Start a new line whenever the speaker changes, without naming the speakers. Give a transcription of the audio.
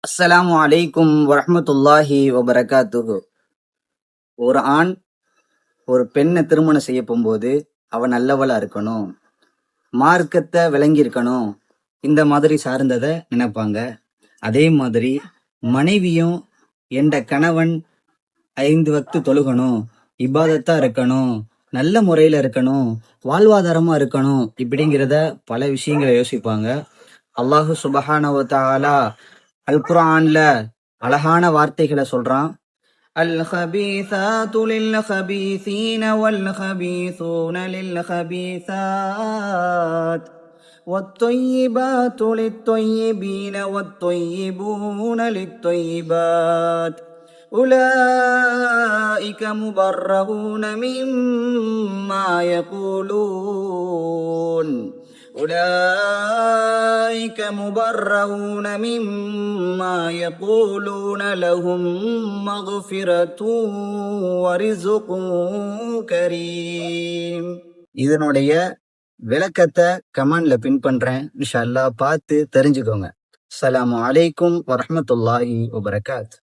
அஸ்ஸலாமு அலைக்கும் வரஹ்மத்துல்லாஹி வபரகாத்துஹு. ஒரு ஆண் ஒரு பெண்ணை திருமணம் செய்ய போகும்போது அவ நல்லவளா இருக்கணும், மார்க்கத்தை விளங்கி இருக்கணும், இந்த மாதிரி சார்ந்ததை நினைப்பாங்க. அதே மாதிரி மனைவியும் என்ற கணவன் 5 வக்து தொழுகணும், இபாதத்தா இருக்கணும், நல்ல முறையில இருக்கணும், வாழ்வாதாரமா இருக்கணும், இப்படிங்கிறத பல விஷயங்களை யோசிப்பாங்க. அல்லாஹு சுபஹானஹு வ தஆலா அல் குர்ஆன்ல அழகான வார்த்தைகளை சொல்றான். الخبيثات للخبيثين والخبيثون للخبيثات والطيبات للطيبين والطيبون للطيبات أولئك مبرؤون مما يقولون أولئك مبرؤون مما يقولون لهم مغفرة ورزق كريم. இதனுடைய விளக்கத்தை கமெண்ட்ல பின் பண்றேன். இன்ஷா அல்லாஹ் பார்த்து தெரிஞ்சுக்கோங்க. அஸ்ஸலாமு அலைக்கும் வரஹ்மத்துல்லாஹி வபரகாத்.